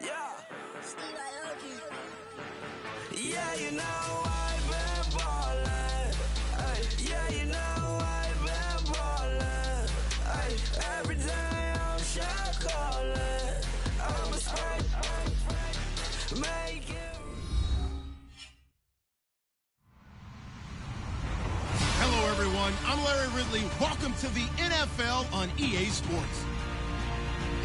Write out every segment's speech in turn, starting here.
Yeah. Yeah, you know I've been ballin'. Ay, yeah, you know I've been ballin'. Ay, every day I'm shot callin'. I'm a spray, make it. Hello, everyone. I'm Larry Ridley. Welcome to the NFL on EA Sports.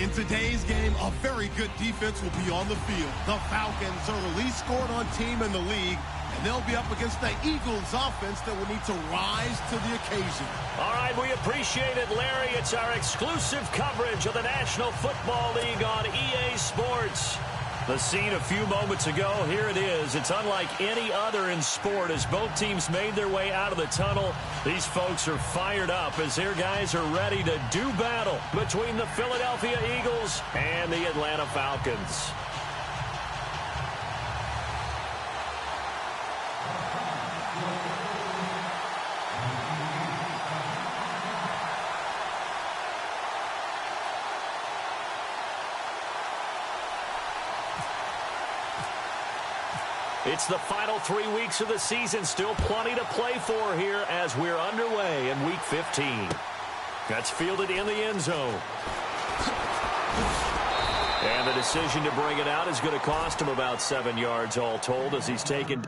In today's game, a very good defense will be on the field. The Falcons are the least scored-on team in the league, and they'll be up against the Eagles offense that will need to rise to the occasion. All right, we appreciate it, Larry. It's our exclusive coverage of the National Football League on EA Sports. The scene a few moments ago, here it is. It's unlike any other in sport as both teams made their way out of the tunnel. These folks are fired up as their guys are ready to do battle between the Philadelphia Eagles and the Atlanta Falcons. It's the final 3 weeks of the season. Still plenty to play for here as we're underway in Week 15. That's fielded in the end zone. And the decision to bring it out is going to cost him about 7 yards all told as he's taken...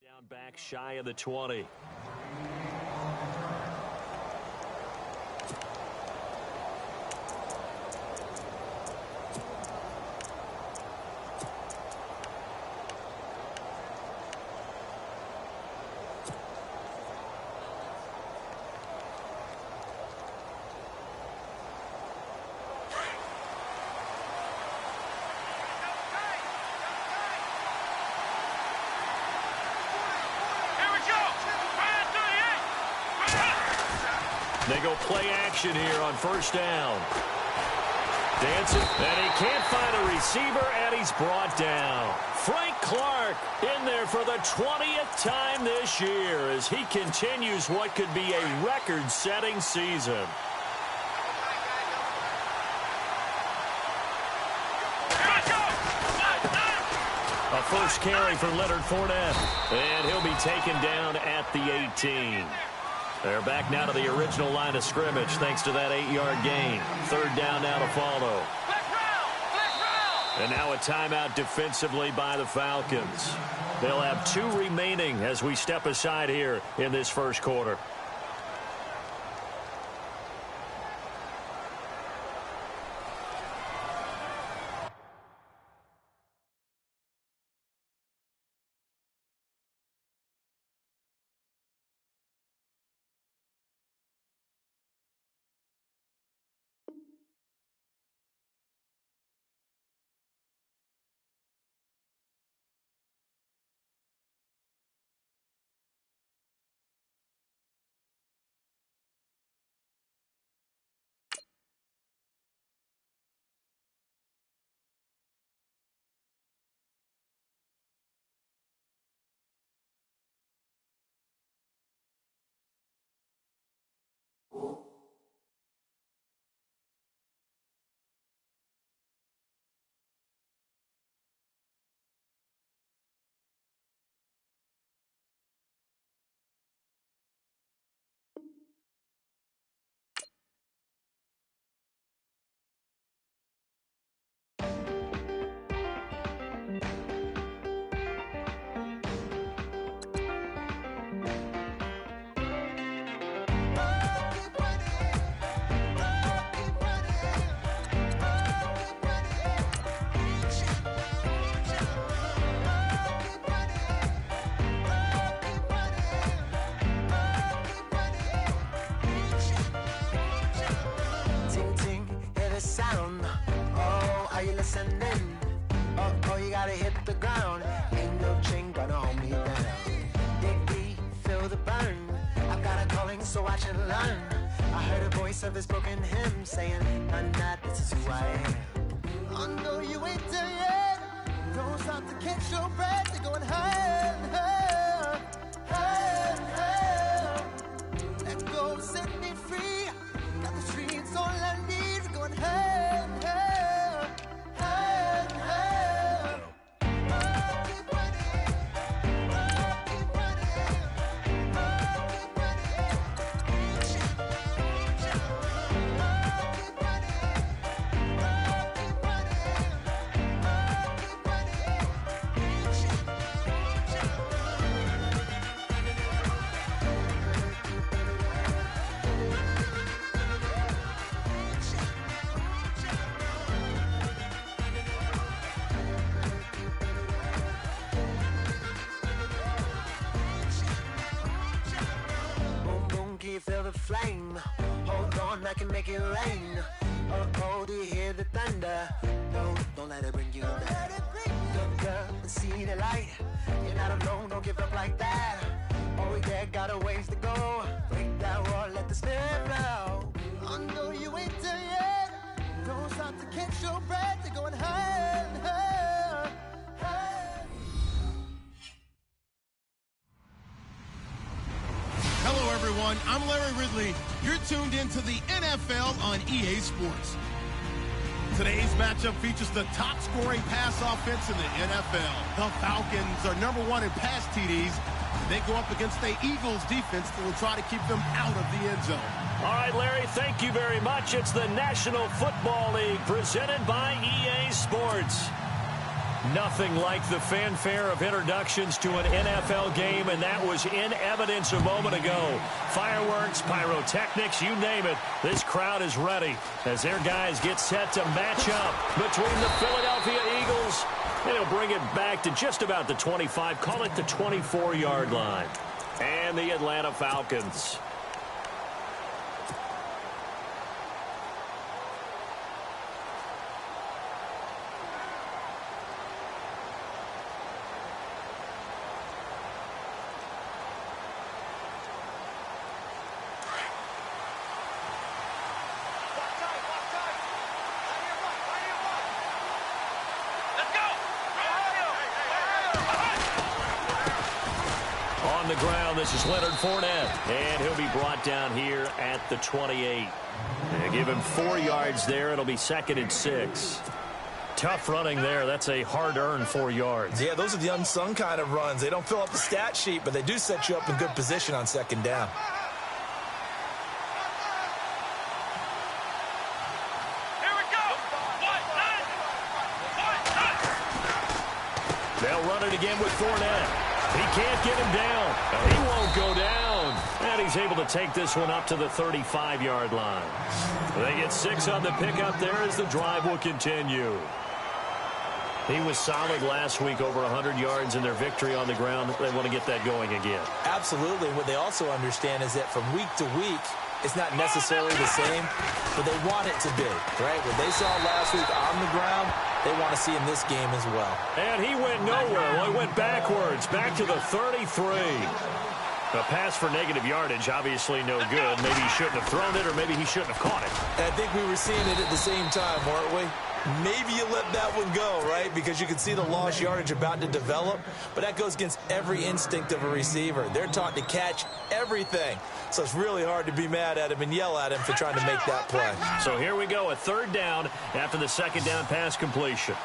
Down back shy of the 20. They go play action here on first down. Dancing, and he can't find a receiver, and he's brought down. Frank Clark in there for the 20th time this year as he continues what could be a record-setting season. A first carry for Leonard Fournette, and he'll be taken down at the 18. They're back now to the original line of scrimmage thanks to that 8-yard gain. Third down now to follow. And now a timeout defensively by the Falcons. They'll have 2 remaining as we step aside here in this first quarter. listening. Oh, you gotta hit the ground. Ain't no chain gonna hold me down. Dig deep, feel the burn. I've got a calling, so I should learn. I heard a voice of this broken hymn saying, "None that this is who I am." I know you ain't there yet. Don't stop to catch your breath. You're going higher and higher, higher and higher. Let go, set me free. Got the streets all I need. Going higher and higher, higher and higher. Keep running, keep running, keep running. Keep feel the flame. Hold on, I can make it rain. Oh, do you hear the thunder? No, don't let it bring you down. Look up and see the light. You're not alone, don't give up like that. Oh, yeah, got a ways to go. Break that wall, let the spirit flow. I know you ain't there yet. Don't stop to catch your breath. You're going higher and higher, higher. Hello, everyone. I'm Larry Ridley. You're tuned into the NFL on EA Sports. Today's matchup features the top-scoring pass offense in the NFL. The Falcons are #1 in pass TDs. They go up against the Eagles defense that will try to keep them out of the end zone. All right, Larry, thank you very much. It's the National Football League presented by EA Sports. Nothing like the fanfare of introductions to an NFL game, and that was in evidence a moment ago. Fireworks, pyrotechnics, you name it. This crowd is ready as their guys get set to match up between the Philadelphia Eagles, and he'll bring it back to just about the 25, call it the 24-yard line, and the Atlanta Falcons. The ground, this is Leonard Fournette, and he'll be brought down here at the 28. They give him 4 yards there. It'll be 2nd and 6. Tough running there. That's a hard-earned 4 yards. Yeah, those are the unsung kind of runs. They don't fill up the stat sheet, but they do set you up in good position on 2nd down. Here we go. They'll run it again with Fournette. He can't get him down. He won't go down. And he's able to take this one up to the 35-yard line. They get 6 on the pickup there as the drive will continue. He was solid last week, over 100 yards in their victory on the ground. They want to get that going again. Absolutely. What they also understand is that from week to week, it's not necessarily the same, but they want it to be, right? What they saw last week on the ground, they want to see in this game as well. And he went nowhere. Well, he went backwards, back to the 33. A pass for negative yardage, obviously no good. Maybe he shouldn't have thrown it, or maybe he shouldn't have caught it. And I think we were seeing it at the same time, weren't we? Maybe you let that one go, right? Because you can see the lost yardage about to develop. But that goes against every instinct of a receiver. They're taught to catch everything. So it's really hard to be mad at him and yell at him for trying to make that play. So here we go, a 3rd down after the 2nd down pass completion.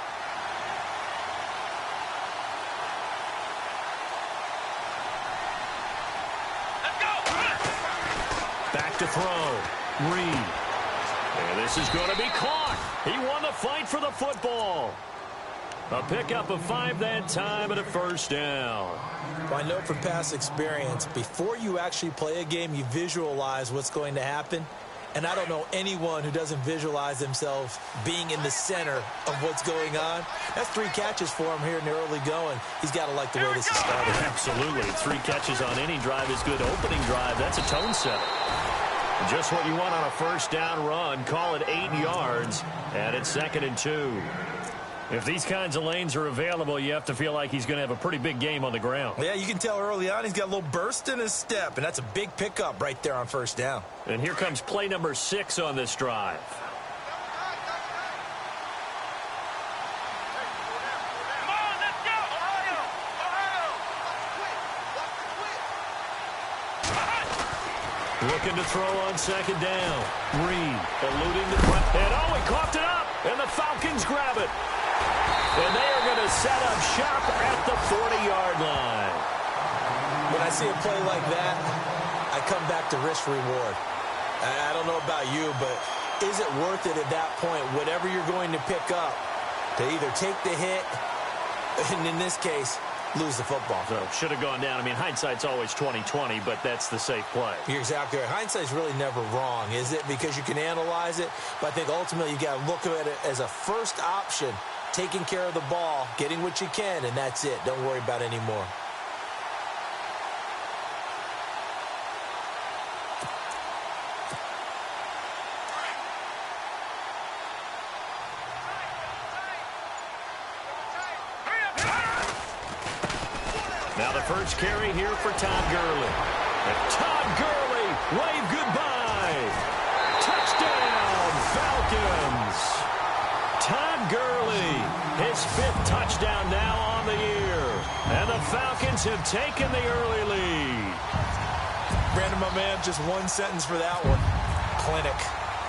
Back to throw. Reed. And this is going to be caught. He won the fight for the football. A pickup of 5 that time and a 1st down. Well, I know from past experience, before you actually play a game, you visualize what's going to happen. And I don't know anyone who doesn't visualize themselves being in the center of what's going on. That's 3 catches for him here in the early going. He's got to like the way this is started. Absolutely. 3 catches on any drive is good. Opening drive, that's a tone setter. Just what you want on a first down run. Call it 8 yards, and it's 2nd and 2. If these kinds of lanes are available, you have to feel like he's going to have a pretty big game on the ground. Yeah, you can tell early on he's got a little burst in his step, and that's a big pickup right there on first down. And here comes play number 6 on this drive. Looking to throw on 2nd down. Reed eluding the press. And he coughed it up. And the Falcons grab it. And they are going to set up shop at the 40-yard line. When I see a play like that, I come back to risk reward. I don't know about you, but is it worth it at that point, whatever you're going to pick up, to either take the hit, and in this case, lose the football? So should have gone down. I mean, hindsight's always 20/20, but that's the safe play. You're exactly right. Hindsight's really never wrong, is it? Because you can analyze it, but I think ultimately you got to look at it as a first option, taking care of the ball, getting what you can, and that's it. Don't worry about any more. Now the first carry here for Todd Gurley. And Todd Gurley, wave goodbye. Touchdown, Falcons. Todd Gurley, his 5th touchdown now on the year. And the Falcons have taken the early lead. Brandon, my man, just one sentence for that one. Clinic.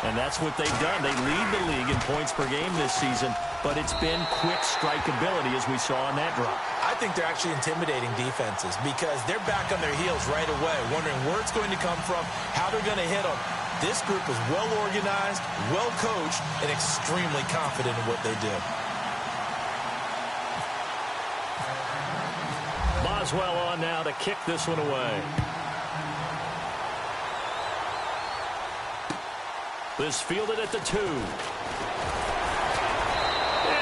And that's what they've done. They lead the league in points per game this season, but it's been quick strikeability as we saw on that drive. I think they're actually intimidating defenses because they're back on their heels right away, wondering where it's going to come from, how they're going to hit them. This group is well organized, well coached, and extremely confident in what they do. Boswell on now to kick this one away. This fielded at the 2. And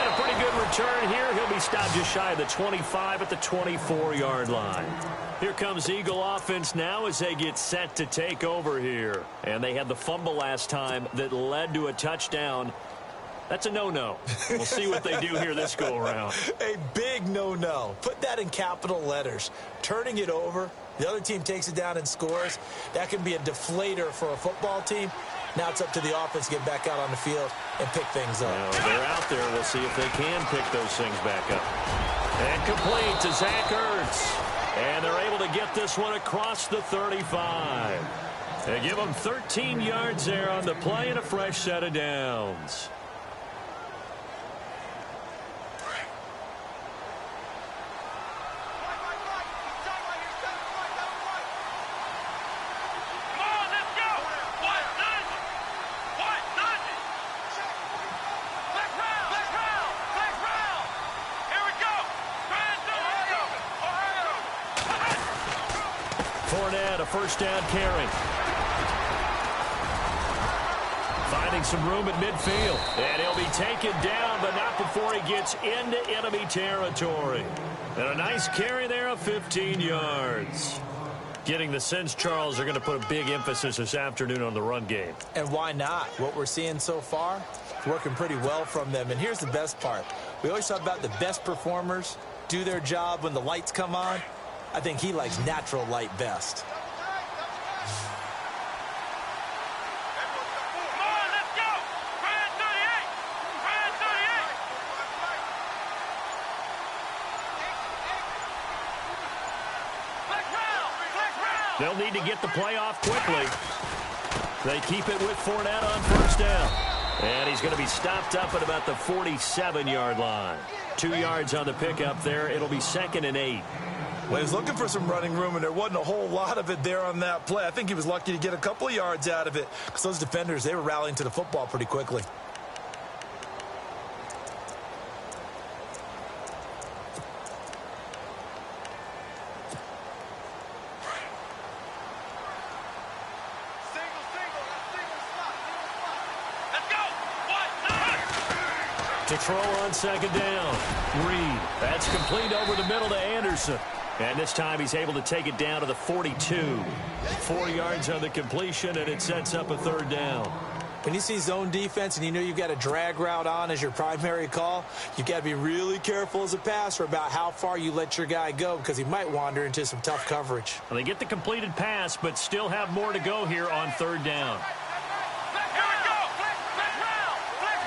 a pretty good return here. He'll be stopped just shy of the 25 at the 24-yard line. Here comes Eagle offense now as they get set to take over here. And they had the fumble last time that led to a touchdown. That's a no-no. We'll see what they do here this go-around. A big no-no. Put that in capital letters. Turning it over, the other team takes it down and scores. That can be a deflator for a football team. Now it's up to the offense to get back out on the field and pick things up. Well, they're out there. We'll see if they can pick those things back up. And complete to Zach Ertz. And they're able to get this one across the 35. They give them 13 yards there on the play and a fresh set of downs. Fournette, a first down carry. Finding some room at midfield. And he'll be taken down, but not before he gets into enemy territory. And a nice carry there of 15 yards. Getting the sense, Charles, are going to put a big emphasis this afternoon on the run game. And why not? What we're seeing so far is working pretty well from them. And here's the best part. We always talk about the best performers do their job when the lights come on. I think he likes natural light best. They'll need to get the play off quickly. They keep it with Fournette on first down. And he's going to be stopped up at about the 47-yard line. 2 yards on the pickup there. It'll be 2nd and 8. Well, he was looking for some running room, and there wasn't a whole lot of it there on that play. I think he was lucky to get a couple of yards out of it because those defenders, they were rallying to the football pretty quickly. To throw on second down. Reed. That's complete over the middle to Anderson. And this time he's able to take it down to the 42. 4 yards on the completion, and it sets up a third down. When you see zone defense and you know you've got a drag route on as your primary call, you've got to be really careful as a passer about how far you let your guy go because he might wander into some tough coverage. Well, they get the completed pass, but still have more to go here on third down. Here we go. Flex round. Let's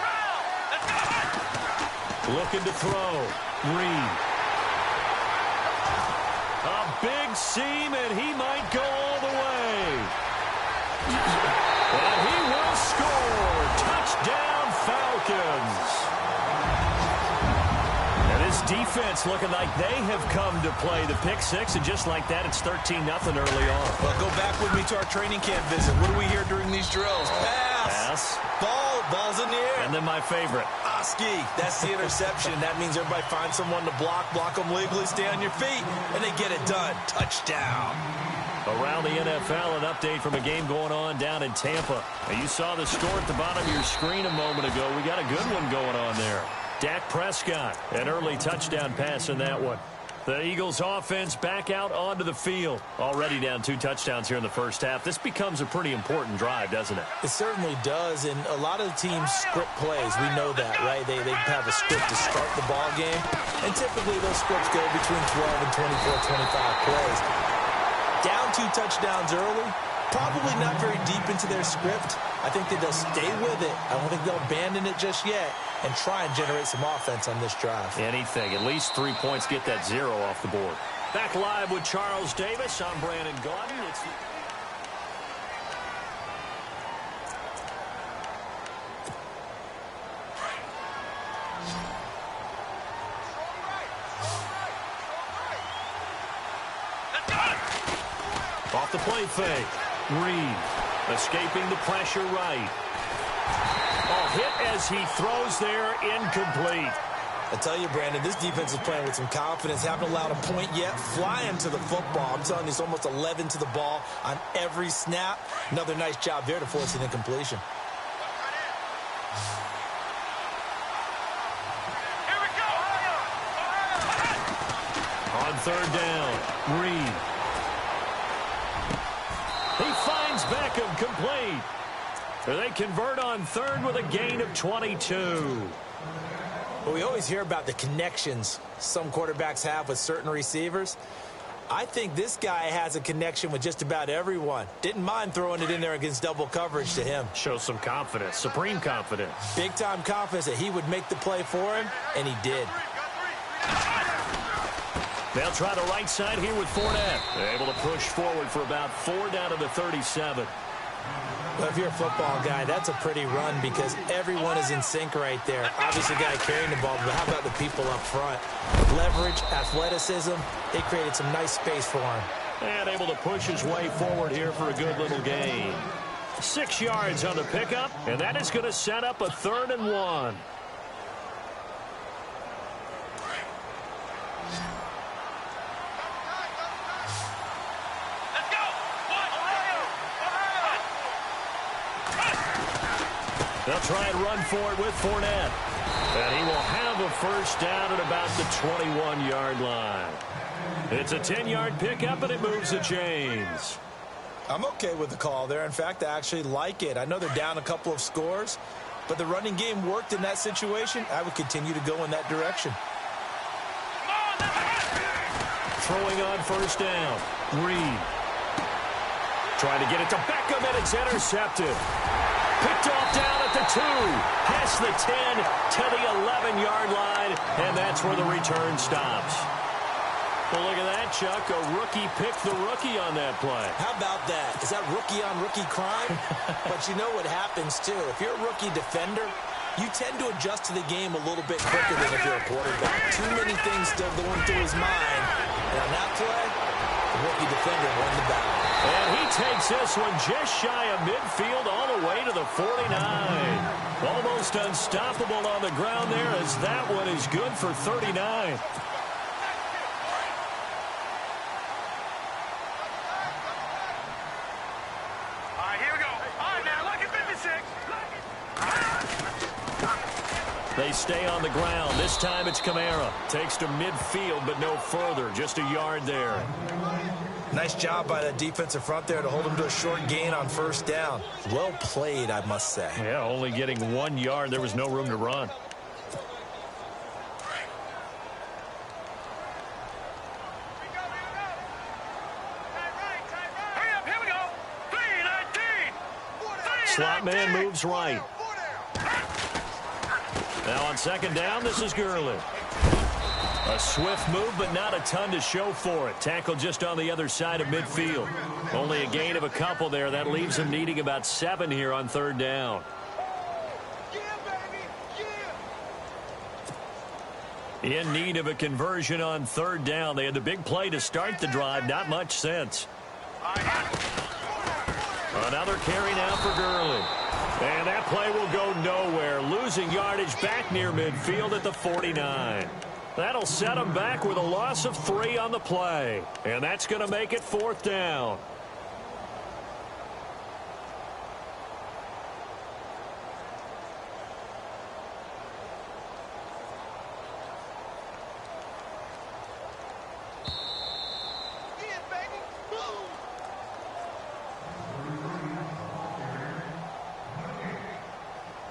go. Looking to throw. Reed. A big seam, and he might go all the way. And he will score. Touchdown, Falcons. And his defense looking like they have come to play the pick six, and just like that, it's 13-0 early on. Well, go back with me to our training camp visit. What do we hear during these drills? Pass. Ball's in the air. And then my favorite. Oski. That's the interception. That means everybody finds someone to block them legally, stay on your feet, and they get it done. Touchdown. Around the NFL, an update from a game going on down in Tampa. Now, you saw the score at the bottom of your screen a moment ago. We got a good one going on there. Dak Prescott, an early touchdown pass in that one. The Eagles offense back out onto the field. Already down 2 touchdowns here in the first half. This becomes a pretty important drive, doesn't it? It certainly does, and a lot of the teams script plays. We know that, right? They have a script to start the ball game, and typically those scripts go between 12 and 24, 25 plays. Down 2 touchdowns early, probably not very deep into their script. I think that they'll stay with it. I don't think they'll abandon it just yet and try and generate some offense on this drive. Anything. At least 3 points, get that 0 off the board. Back live with Charles Davis. I'm Brandon Gaudin. Off the play fake. Reed escaping the pressure right. Oh, hit as he throws there, incomplete. I tell you, Brandon, this defense is playing with some confidence. Haven't allowed a point yet. Flying to the football. I'm telling you, it's almost 11 to the ball on every snap. Another nice job there to force an incompletion. Here we go. On third down, Reed. He finds Beckham, complete. They convert on third with a gain of 22. Well, we always hear about the connections some quarterbacks have with certain receivers. I think this guy has a connection with just about everyone. Didn't mind throwing it in there against double coverage to him. Shows some confidence, supreme confidence. Big-time confidence that he would make the play for him, and he did. They'll try the right side here with Fournette. They're able to push forward for about 4 down to the 37. Well, if you're a football guy, that's a pretty run because everyone is in sync right there. Obviously, the guy carrying the ball, but how about the people up front? Leverage, athleticism, they created some nice space for him. And able to push his way forward here for a good little gain. 6 yards on the pickup, and that is going to set up a 3rd and 1. They'll try and run for it with Fournette. And he will have a first down at about the 21-yard line. It's a 10-yard pickup, and it moves the chains. I'm okay with the call there. In fact, I actually like it. I know they're down a couple of scores, but the running game worked in that situation. I would continue to go in that direction. Throwing on first down. Reed. Trying to get it to Beckham, and it's intercepted. Picked off down at the 2, past the 10 to the 11-yard line, and that's where the return stops. Well, look at that, Chuck. A rookie picked the rookie on that play. How about that? Is that rookie-on-rookie crime? But you know what happens, too. If you're a rookie defender, you tend to adjust to the game a little bit quicker than if you're a quarterback. Too many things still going through his mind. And on that play, the rookie defender won the battle. And he takes this one just shy of midfield all the way to the 49. Almost unstoppable on the ground there as that one is good for 39. All right, here we go. All right, now, look at 56. They stay on the ground. This time it's Kamara. Takes to midfield, but no further. Just a yard there. Nice job by that defensive front there to hold him to a short gain on first down. Well played, I must say. Yeah, only getting 1 yard. There was no room to run. Slot man moves right. Now on second down, this is Gurley. A swift move, but not a ton to show for it. Tackled just on the other side of midfield. Only a gain of a couple there. That leaves him needing about 7 here on third down. In need of a conversion on third down. They had the big play to start the drive. Not much sense. Another carry now for Gurley. And that play will go nowhere. Losing yardage back near midfield at the 49. That'll set him back with a loss of 3 on the play. And that's going to make it fourth down.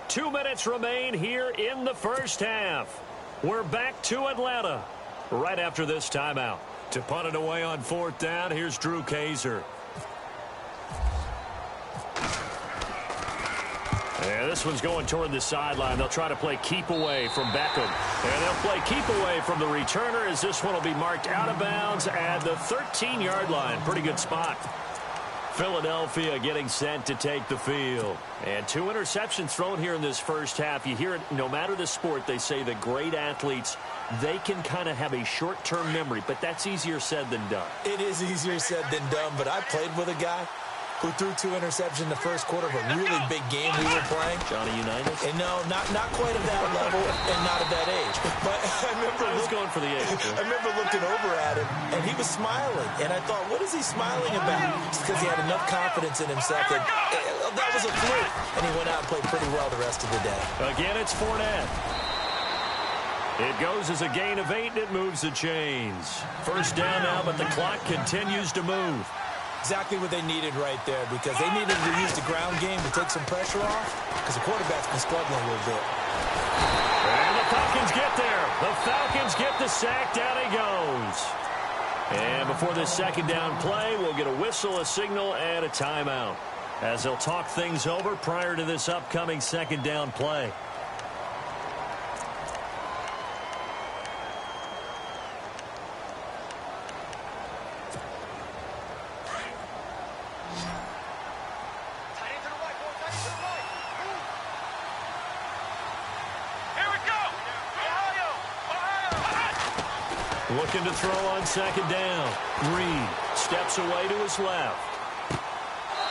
Two minutes remain here in the first half. We're back to Atlanta right after this timeout. To punt it away on fourth down, here's Drew Kaiser. And this one's going toward the sideline. They'll try to play keep away from Beckham. And they'll play keep away from the returner as this one will be marked out of bounds at the 13-yard line. Pretty good spot. Philadelphia getting set to take the field. And 2 interceptions thrown here in this first half. You hear it, no matter the sport, they say the great athletes, they can kind of have a short-term memory, but that's easier said than done. It is easier said than done, but I played with a guy who threw 2 interceptions in the first quarter of a really big game we were playing. Johnny Unitas? And no, not quite at that level and not at that age. But I was going for the age. I remember looking over at him, and he was smiling. And I thought, what is he smiling about? It's because he had enough confidence in himself that that was a fluke. And he went out and played pretty well the rest of the day. Again, it's Fournette. It goes as a gain of 8, and it moves the chains. First down now, but the clock continues to move. Exactly what they needed right there, because they needed to use the ground game to take some pressure off, because the quarterback's been struggling a little bit. And the Falcons get there. The Falcons get the sack. Down he goes. And before this second down play, we'll get a whistle, a signal, and a timeout, as they'll talk things over prior to this upcoming second down play. Looking to throw on second down. Reed steps away to his left.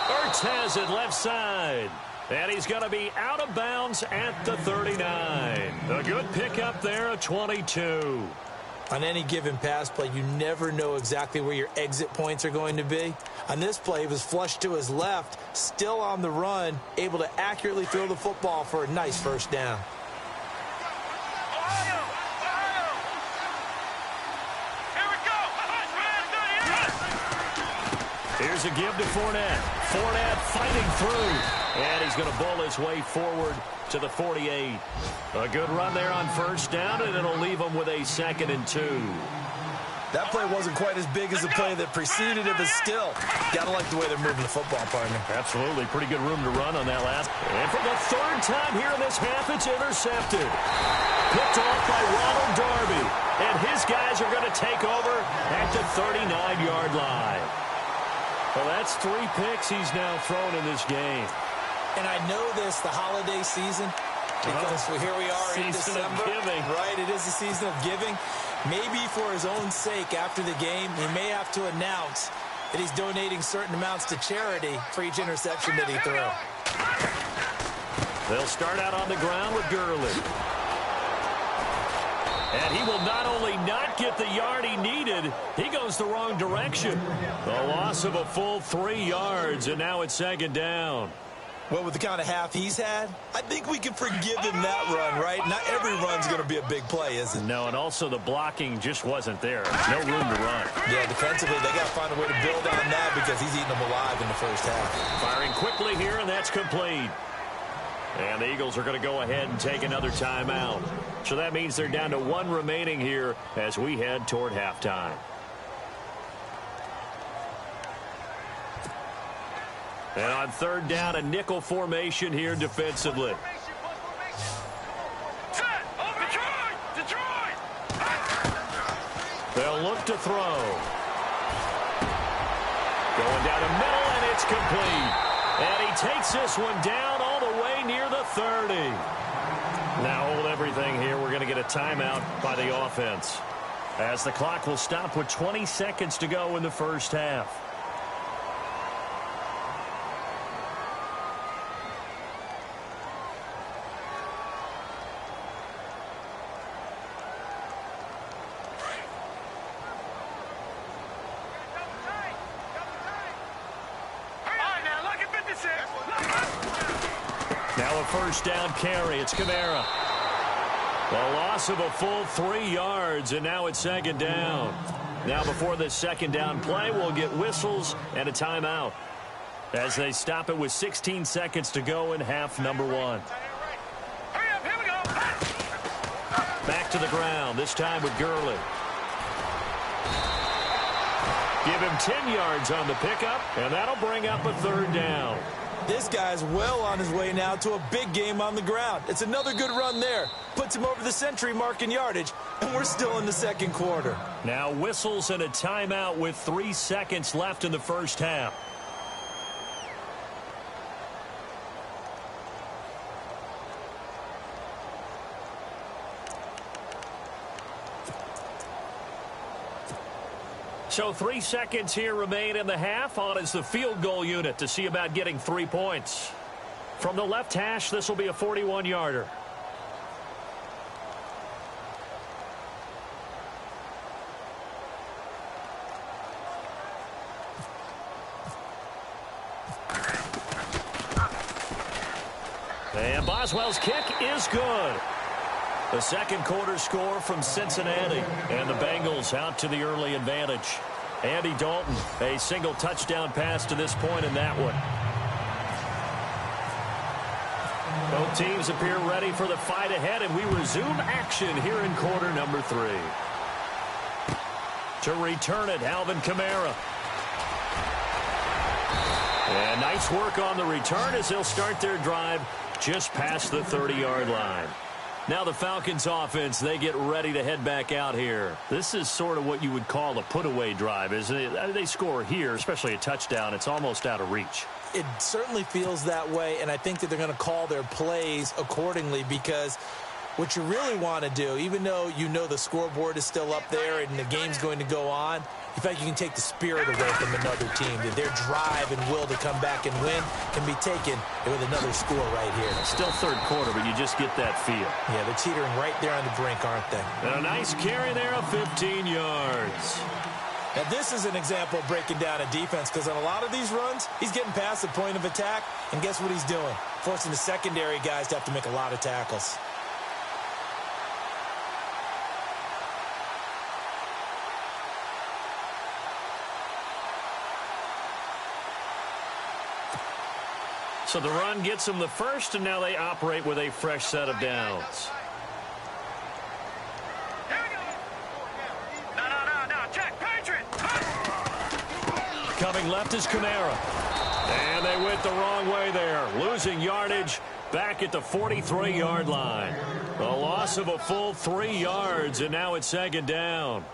Ertz has it left side. And he's going to be out of bounds at the 39. A good pickup there, a 22. On any given pass play, you never know exactly where your exit points are going to be. On this play, he was flushed to his left, still on the run, able to accurately throw the football for a nice first down. Here's a give to Fournette. Fournette fighting through. And he's going to bowl his way forward to the 48. A good run there on first down, and it'll leave him with a 2nd and 2. That play wasn't quite as big as the play that preceded it, but still, got to like the way they're moving the football, partner. Absolutely. Pretty good room to run on that last. And for the 3rd time here in this half, it's intercepted. Picked off by Ronald Darby. And his guys are going to take over at the 39-yard line. Well, that's 3 picks he's now thrown in this game. And I know this, the holiday season, because here we are in December. Season of giving. Right, it is the season of giving. Maybe for his own sake, after the game, he may have to announce that he's donating certain amounts to charity for each interception that he threw. They'll start out on the ground with Gurley. And he will not only not get the yard he needed, he goes the wrong direction. The loss of a full 3 yards, and now it's 2nd down. Well, with the kind of half he's had, I think we can forgive him that run, right? Not every run's going to be a big play, is it? No, and also the blocking just wasn't there. No room to run. Yeah, defensively, they got to find a way to build on that because he's eating them alive in the first half. Firing quickly here, and that's complete. And the Eagles are going to go ahead and take another timeout. So that means they're down to 1 remaining here as we head toward halftime. And on third down, a nickel formation here defensively. They'll look to throw. Going down the middle, and it's complete. And he takes this one down all the way near the 30. Now hold everything here. We're going to get a timeout by the offense, as the clock will stop with 20 seconds to go in the first half. Now a first down carry. It's Kamara. The loss of a full 3 yards, and now it's second down. Now before this second down play, we'll get whistles and a timeout as they stop it with 16 seconds to go in half number 1. Back to the ground, this time with Gurley. Give him 10 yards on the pickup, and that'll bring up a third down. This guy's well on his way now to a big game on the ground. It's another good run there. Puts him over the century mark in yardage, and we're still in the second quarter. Now whistles and a timeout with 3 seconds left in the first half. So 3 seconds here remain in the half. On is the field goal unit to see about getting 3 points. From the left hash, this will be a 41-yarder. And Boswell's kick is good. The second quarter score from Cincinnati, and the Bengals out to the early advantage. Andy Dalton, a single touchdown pass to this point in that one. Both teams appear ready for the fight ahead, and we resume action here in quarter number 3. To return it, Alvin Kamara. And nice work on the return as they'll start their drive just past the 30-yard line. Now the Falcons offense, they get ready to head back out here. This is sort of what you would call a put-away drive, isn't it? They score here, especially a touchdown. It's almost out of reach. It certainly feels that way, and I think that they're going to call their plays accordingly, because what you really want to do, even though you know the scoreboard is still up there and the game's going to go on, in fact, you can take the spirit away from another team. Their drive and will to come back and win can be taken with another score right here. Still third quarter, but you just get that feel. Yeah, they're teetering right there on the brink, aren't they? And a nice carry there of 15 yards. Now, this is an example of breaking down a defense, because on a lot of these runs, he's getting past the point of attack, and guess what he's doing? Forcing the secondary guys to have to make a lot of tackles. So the run gets them the first, and now they operate with a fresh set of downs. Coming left is Kamara. And they went the wrong way there, losing yardage back at the 43-yard line. A loss of a full 3 yards, and now it's second down.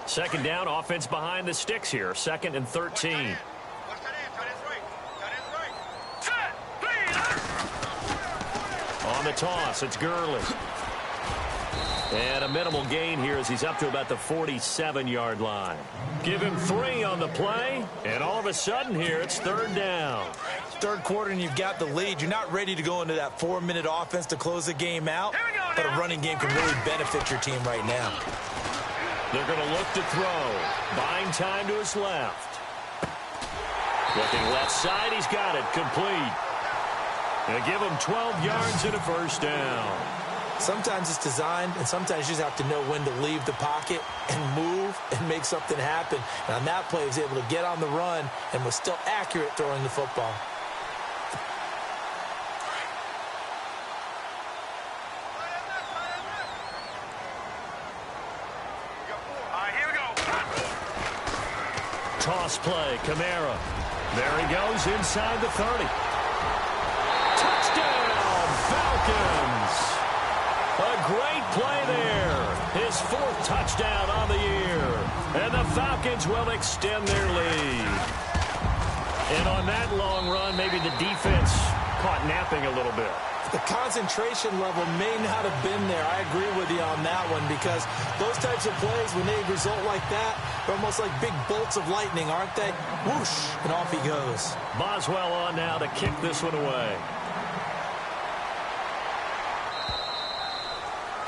Second down, offense behind the sticks here. 2nd and 13. On the toss, it's Gurley. And a minimal gain here as he's up to about the 47-yard line. Give him 3 on the play, and all of a sudden here it's third down. Third quarter and you've got the lead. You're not ready to go into that 4-minute offense to close the game out. but a running game can really benefit your team right now. They're going to look to throw. Buying time to his left. Looking left side, he's got it. Complete. They give him 12 yards and a first down. Sometimes it's designed, and sometimes you just have to know when to leave the pocket and move and make something happen. And on that play, he was able to get on the run and was still accurate throwing the football. Here we go. Toss play, Kamara. There he goes inside the 30. Touchdown, Falcons. A great play there. His 4th touchdown on the year. And the Falcons will extend their lead. And on that long run, maybe the defense caught napping a little bit. The concentration level may not have been there. I agree with you on that one, because those types of plays, when they result like that, they're almost like big bolts of lightning, aren't they? Whoosh, and off he goes. Boswell on now to kick this one away.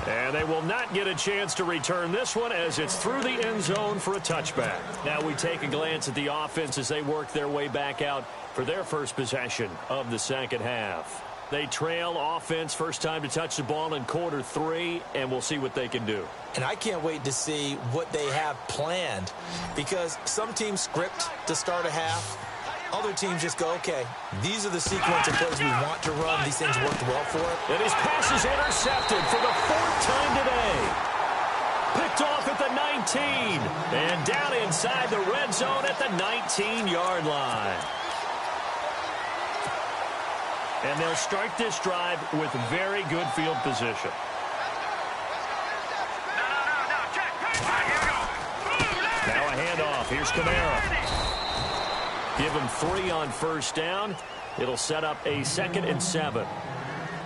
And they will not get a chance to return this one as it's through the end zone for a touchback. Now we take a glance at the offense as they work their way back out for their first possession of the second half. They trail offense, first time to touch the ball in quarter 3, and we'll see what they can do. And I can't wait to see what they have planned, because some teams script to start a half. Other teams just go, okay, these are the sequence of plays we want to run. These things worked well for it. And his pass is intercepted for the 4th time today. Picked off at the 19. And down inside the red zone at the 19-yard line. And they'll start this drive with very good field position. Now a handoff. Here's Kamara. Give him 3 on first down. It'll set up a 2nd and 7.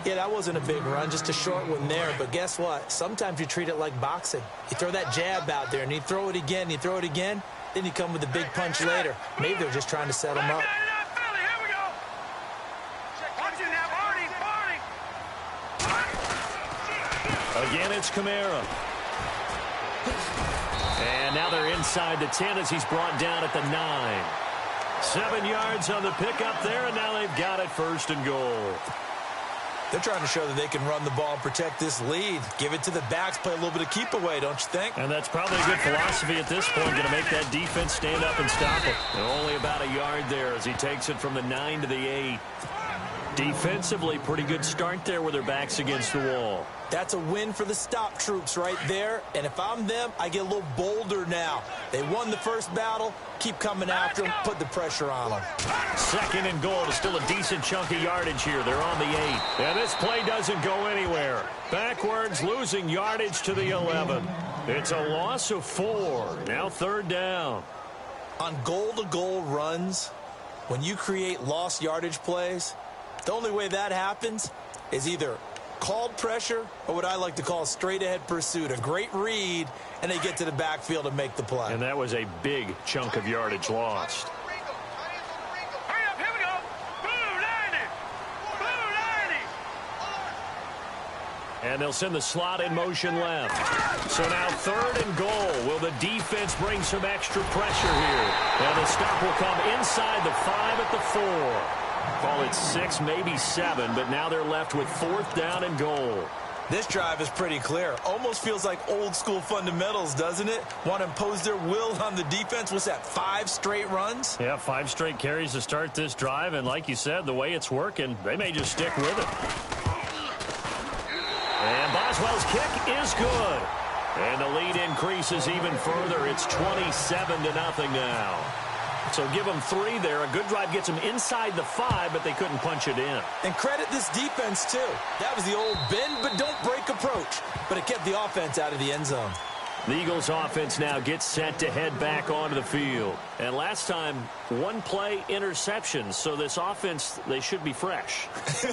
Yeah, that wasn't a big run, just a short one there. But guess what? Sometimes you treat it like boxing. You throw that jab out there, and you throw it again, you throw it again, then you come with a big punch later. Maybe they're just trying to set him up. Again, it's Kamara. And now they're inside the 10 as he's brought down at the 9. 7 yards on the pickup there, and now they've got it 1st and goal. They're trying to show that they can run the ball and protect this lead. Give it to the backs, play a little bit of keep away, don't you think? And that's probably a good philosophy at this point, going to make that defense stand up and stop him. And only about a yard there as he takes it from the 9 to the 8. Defensively, pretty good start there with their backs against the wall. That's a win for the stop troops right there. And if I'm them, I get a little bolder now. They won the first battle. Keep coming after them. Put the pressure on them. 2nd and goal is still a decent chunk of yardage here. They're on the 8. And this play doesn't go anywhere. Backwards, losing yardage to the 11. It's a loss of 4. Now 3rd down. On goal-to-goal runs, when you create lost yardage plays, the only way that happens is either called pressure or what I like to call straight-ahead pursuit. A great read, and they get to the backfield and make the play. And that was a big chunk of yardage lost. Hurry up, here we go. Blue 90. Blue 90. And they'll send the slot in motion left. So now 3rd and goal. Will the defense bring some extra pressure here? And the stop will come inside the 5 at the 4. Call it 6, maybe 7, but now they're left with 4th down and goal. This drive is pretty clear. Almost feels like old school fundamentals, doesn't it? Want to impose their will on the defense. What's that, 5 straight runs? Yeah, 5 straight carries to start this drive, and like you said, the way it's working, they may just stick with it. And Boswell's kick is good. And the lead increases even further. It's 27-0 now. So give them 3 there. A good drive gets them inside the 5, but they couldn't punch it in. And credit this defense, too. That was the old bend but don't break approach. But it kept the offense out of the end zone. The Eagles offense now gets set to head back onto the field. And last time, 1 play interception. So this offense, they should be fresh.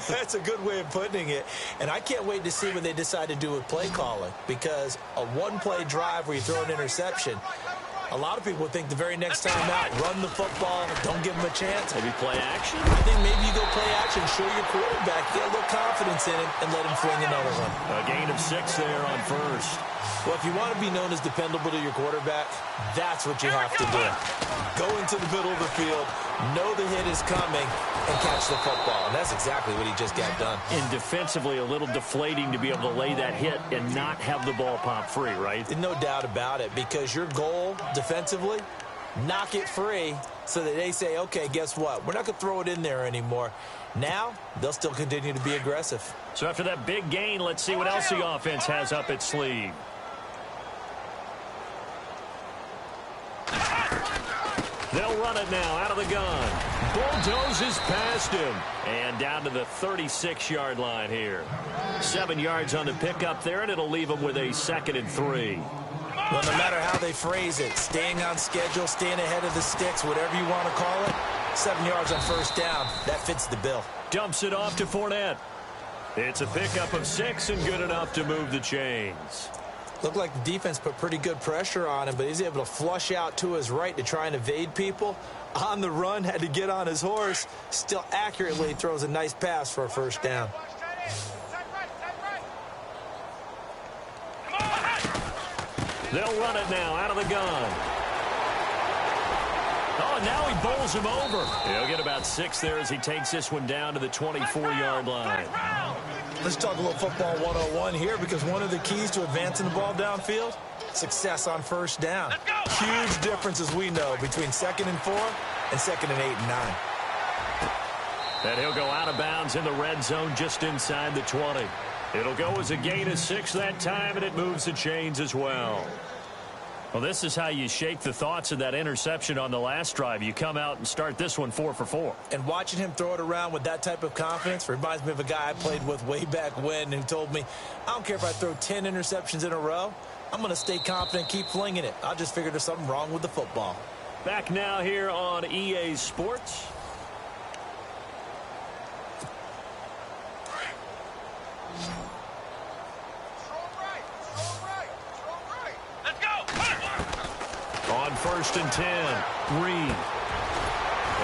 That's a good way of putting it. And I can't wait to see what they decide to do with play calling. Because a 1-play drive where you throw an interception, A lot of people think the very next time out, run the football, don't give him a chance. Maybe play action? I think maybe you go play action, show your quarterback, get a little confidence in him, and let him fling another one. A gain of 6 there on first. Well, if you want to be known as dependable to your quarterback, that's what you have to do. Go into the middle of the field, know the hit is coming, and catch the football. And that's exactly what he just got done. And defensively, a little deflating to be able to lay that hit and not have the ball pop free, right? No doubt about it, because your goal defensively, knock it free so that they say, okay, guess what? We're not going to throw it in there anymore. Now, they'll still continue to be aggressive. So after that big gain, let's see what else the offense has up its sleeve. They'll run it now out of the gun. Bulldozes past him. And down to the 36-yard line here. 7 yards on the pickup there, and it'll leave them with a 2nd and 3. Well, no matter how they phrase it, staying on schedule, staying ahead of the sticks, whatever you want to call it, 7 yards on first down, that fits the bill. Dumps it off to Fournette. It's a pickup of 6 and good enough to move the chains. Looked like the defense put pretty good pressure on him, but he's able to flush out to his right to try and evade people. On the run, had to get on his horse. Still accurately throws a nice pass for a first down. They'll run it now out of the gun. Oh, now he bowls him over. He'll get about 6 there as he takes this one down to the 24-yard line. Let's talk a little football 101 here, because one of the keys to advancing the ball downfield, success on first down. Huge difference, as we know, between 2nd and 4 and 2nd and 8 and 9. And he'll go out of bounds in the red zone just inside the 20. It'll go as a gain of 6 that time, and it moves the chains as well. Well, this is how you shake the thoughts of that interception on the last drive. You come out and start this one 4 for 4. And watching him throw it around with that type of confidence reminds me of a guy I played with way back when who told me, I don't care if I throw 10 interceptions in a row. I'm going to stay confident, keep flinging it. I just figured there's something wrong with the football. Back now here on EA Sports. On 1st and 10, Reed.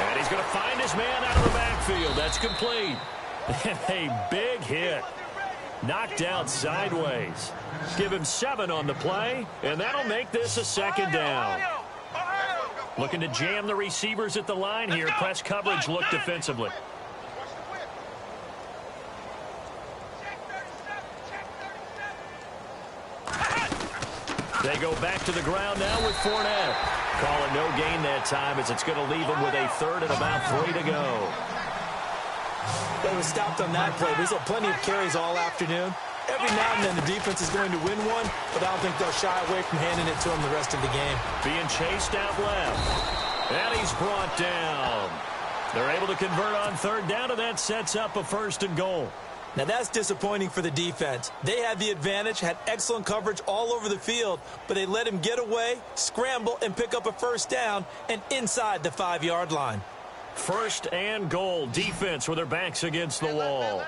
And he's going to find his man out of the backfield. That's complete. And a big hit. Knocked out sideways. Give him 7 on the play, and that'll make this a 2nd down. Looking to jam the receivers at the line here. Press coverage look defensively. They go back to the ground now with Fournette. Call it no gain that time, as it's going to leave him with a 3rd and about 3 to go. They were stopped on that play. He's had plenty of carries all afternoon. Every now and then the defense is going to win one, but I don't think they'll shy away from handing it to him the rest of the game. Being chased out left. And he's brought down. They're able to convert on 3rd down, and that sets up a 1st and goal. Now, that's disappointing for the defense. They had the advantage, had excellent coverage all over the field, but they let him get away, scramble, and pick up a 1st down, and inside the 5-yard line. 1st and goal. Defense with their backs against the wall.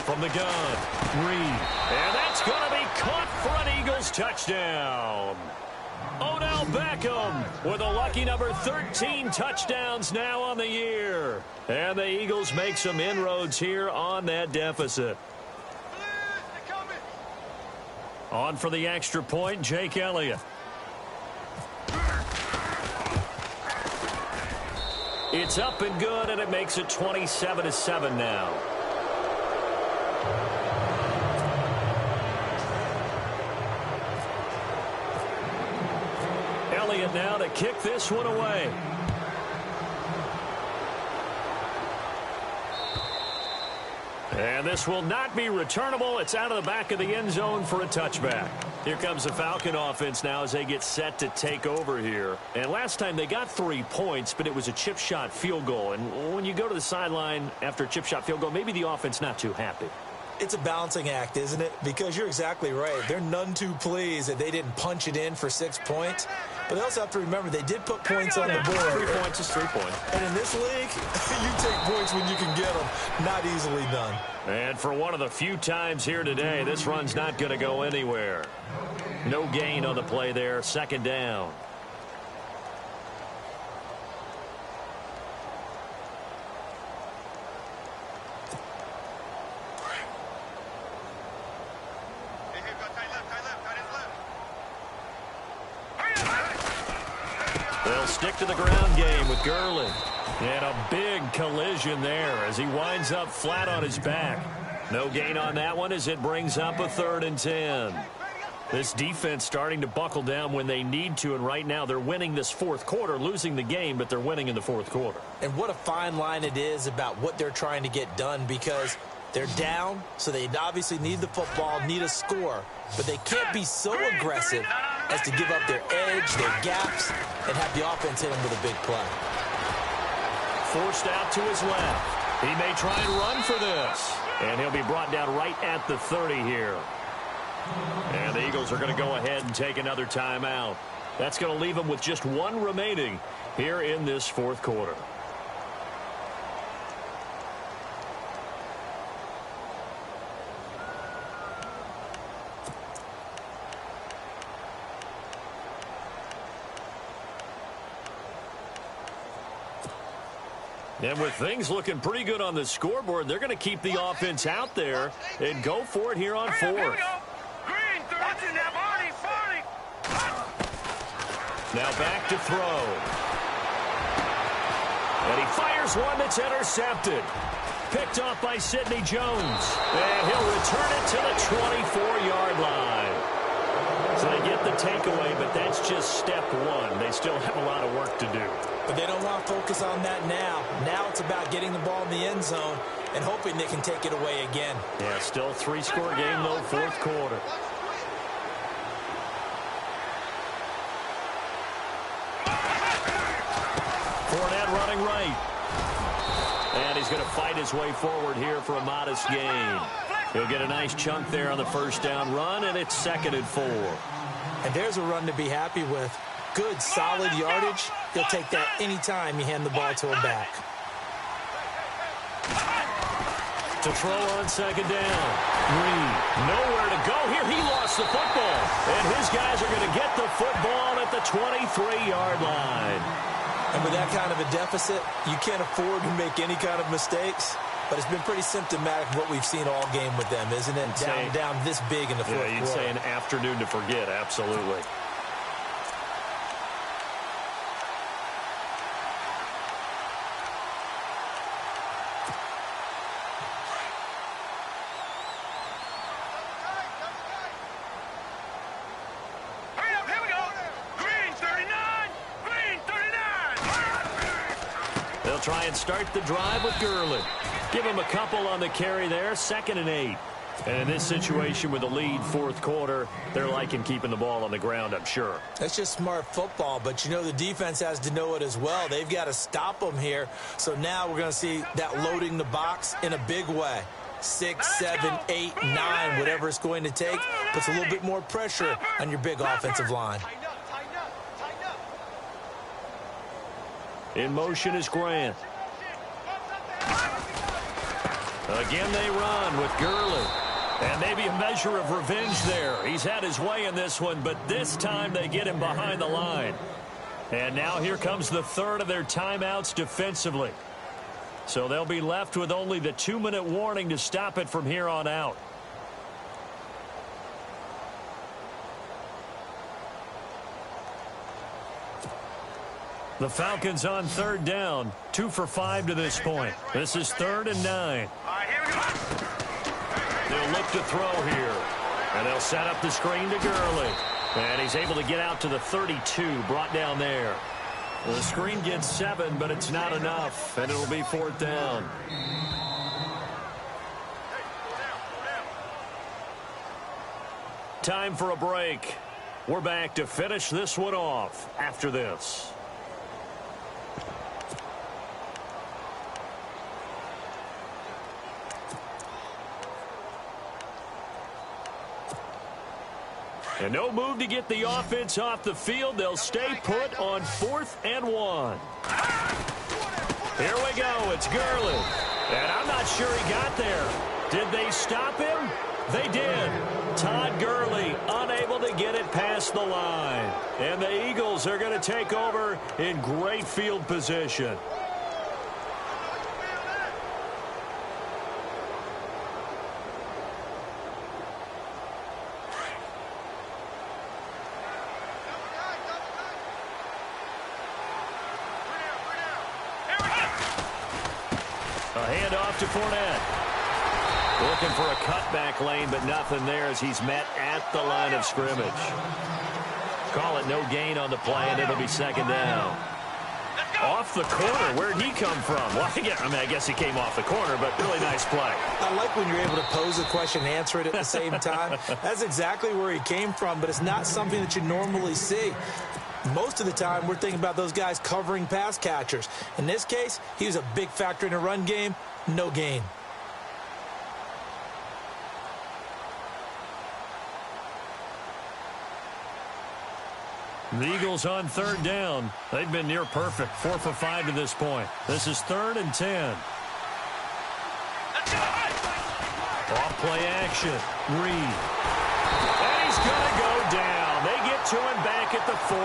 From the gun, Reed. And that's going to be caught for an Eagles touchdown. Odell Beckham with a lucky number 13 touchdowns now on the year. And the Eagles make some inroads here on that deficit. On for the extra point, Jake Elliott. It's up and good, and it makes it 27-7 now. Elliott now to kick this one away. And this will not be returnable. It's out of the back of the end zone for a touchback. Here comes the Falcon offense now as they get set to take over here. And last time they got 3 points, but it was a chip shot field goal. And when you go to the sideline after a chip shot field goal, maybe the offense not too happy. It's a balancing act, isn't it? Because you're exactly right. They're none too pleased that they didn't punch it in for 6 points. But they also have to remember they did put points on the board. 3 points is 3 points. And in this league, you take points when you can get them. Not easily done. And for one of the few times here today, this run's not going to go anywhere. No gain on the play there. 2nd down. They'll stick to the ground game with Gurley. And a big collision there as he winds up flat on his back. No gain on that one as it brings up a 3rd and 10. This defense starting to buckle down when they need to, and right now they're winning this 4th quarter, losing the game, but they're winning in the 4th quarter. And what a fine line it is about what they're trying to get done, because they're down, so they obviously need the football, need a score, but they can't be so aggressive as to give up their edge, their gaps, and have the offense hit them with a big play. Forced out to his left. He may try and run for this, and he'll be brought down right at the 30 here. And the Eagles are going to go ahead and take another timeout. That's going to leave them with just 1 remaining here in this 4th quarter. And with things looking pretty good on the scoreboard, they're going to keep the offense out there and go for it here on 4th. Now back to throw. And he fires one that's intercepted. Picked off by Sidney Jones. And he'll return it to the 24-yard line. So they get the takeaway, but that's just step 1. They still have a lot of work to do. But they don't want to focus on that now. Now it's about getting the ball in the end zone and hoping they can take it away again. Yeah, still a 3-score game, though, 4th quarter. Fournette running right. And he's going to fight his way forward here for a modest gain. He'll get a nice chunk there on the 1st down run, and it's 2nd and 4. And there's a run to be happy with. Good, solid yardage. He'll take that anytime you hand the ball to him back. To throw on 2nd down. Green, nowhere to go here. He lost the football. And his guys are going to get the football at the 23-yard line. And with that kind of a deficit, you can't afford to make any kind of mistakes. But it's been pretty symptomatic of what we've seen all game with them, isn't it? Down this big in the 4th quarter. Yeah, you'd say an afternoon to forget, absolutely. Try and start the drive with Gurley. Give him a couple on the carry there. 2nd and 8. And in this situation with the lead 4th quarter, they're liking keeping the ball on the ground, I'm sure. That's just smart football, but you know the defense has to know it as well. They've got to stop them here. So now we're going to see that loading the box in a big way. 6, 7, 8, 9, whatever it's going to take, puts a little bit more pressure on your big offensive line. In motion is Grant. Again they run with Gurley. And maybe a measure of revenge there. He's had his way in this one, but this time they get him behind the line. And now here comes the 3rd of their timeouts defensively. So they'll be left with only the 2-minute warning to stop it from here on out. The Falcons on 3rd down, 2 for 5 to this point. This is 3rd and 9. They'll look to throw here. And they'll set up the screen to Gurley. And he's able to get out to the 32, brought down there. The screen gets 7, but it's not enough. And it'll be 4th down. Time for a break. We're back to finish this one off after this. And no move to get the offense off the field. They'll stay put on 4th and 1. Here we go. It's Gurley. And I'm not sure he got there. Did they stop him? They did. Todd Gurley unable to get it past the line. And the Eagles are going to take over in great field position. A handoff to Fournette. Looking for a cutback lane, but nothing there as he's met at the line of scrimmage. Call it no gain on the play, and it'll be 2nd down. Off the corner. Where'd he come from? Well, I guess he came off the corner, but really nice play. I like when you're able to pose a question and answer it at the same time. That's exactly where he came from, but it's not something that you normally see. Most of the time, we're thinking about those guys covering pass catchers. In this case, he was a big factor in the run game. No gain. The Eagles on 3rd down. They've been near perfect. 4 for 5 to this point. This is 3rd and 10. Off play action. Reed. And he's going to go down. They get to him back at the 40.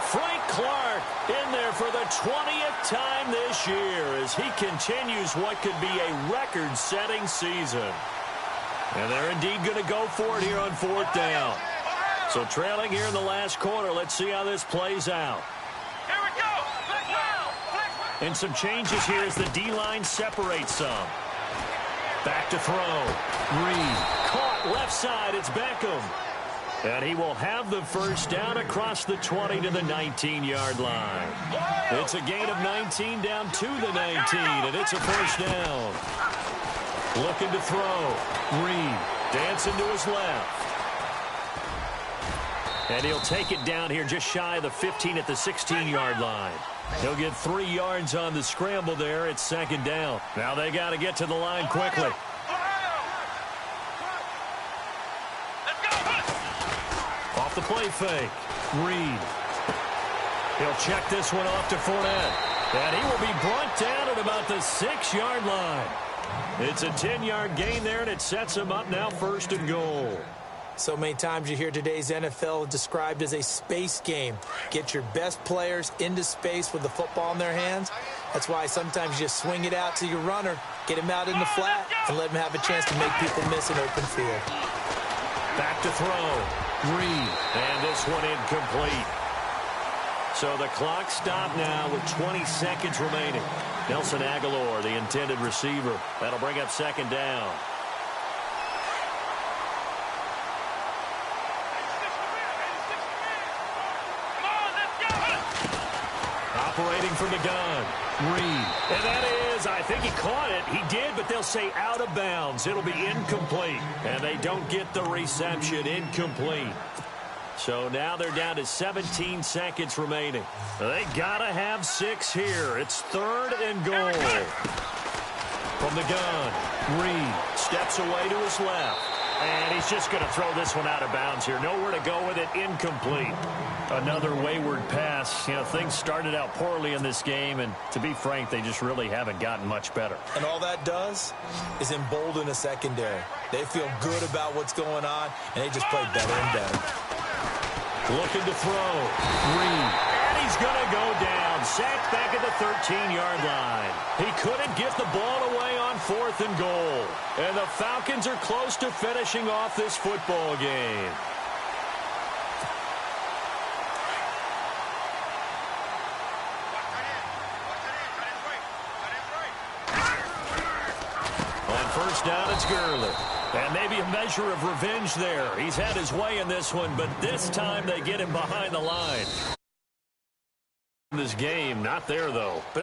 Frank Clark in there for the 20th time this year as he continues what could be a record-setting season. And they're indeed going to go for it here on 4th down. So trailing here in the last quarter. Let's see how this plays out. Here we go. And some changes here as the D-line separates some. Back to throw. Reed. Caught left side. It's Beckham. And he will have the first down across the 20 to the 19-yard line. It's a gain of 19 down to the 19, and it's a first down. Looking to throw. Reed dancing to his left. And he'll take it down here just shy of the 15 at the 16-yard line. He'll get 3 yards on the scramble there. It's 2nd down. Now they got to get to the line quickly. Off the play fake. Reed. He'll check this one off to Fournette. And he will be brought down at about the 6-yard line. It's a 10-yard gain there, and it sets him up now 1st and goal. So many times you hear today's NFL described as a space game. Get your best players into space with the football in their hands. That's why sometimes you just swing it out to your runner, get him out in the flat, and let him have a chance to make people miss an open field. Back to throw. Reed. And this one incomplete. So the clock stopped now with 20 seconds remaining. Nelson Aguilar, the intended receiver. That'll bring up 2nd down. Operating from the gun. Reed. And that is, I think he caught it. He did, but they'll say out of bounds. It'll be incomplete. And they don't get the reception. Incomplete. So now they're down to 17 seconds remaining. They got to have 6 here. It's 3rd and goal. From the gun. Reed steps away to his left. And he's just going to throw this one out of bounds here. Nowhere to go with it. Incomplete. Another wayward pass. You know, things started out poorly in this game, and to be frank, they just really haven't gotten much better. And all that does is embolden a secondary. They feel good about what's going on, and they just play better and better. Looking to throw. Reed. And he's going to go down. Sacked back at the 13-yard line. He couldn't get the ball away on 4th and goal. And the Falcons are close to finishing off this football game. On 1st down, it's Gurley. And maybe a measure of revenge there. He's had his way in this one, but this time they get him behind the line. This game, not there, though. But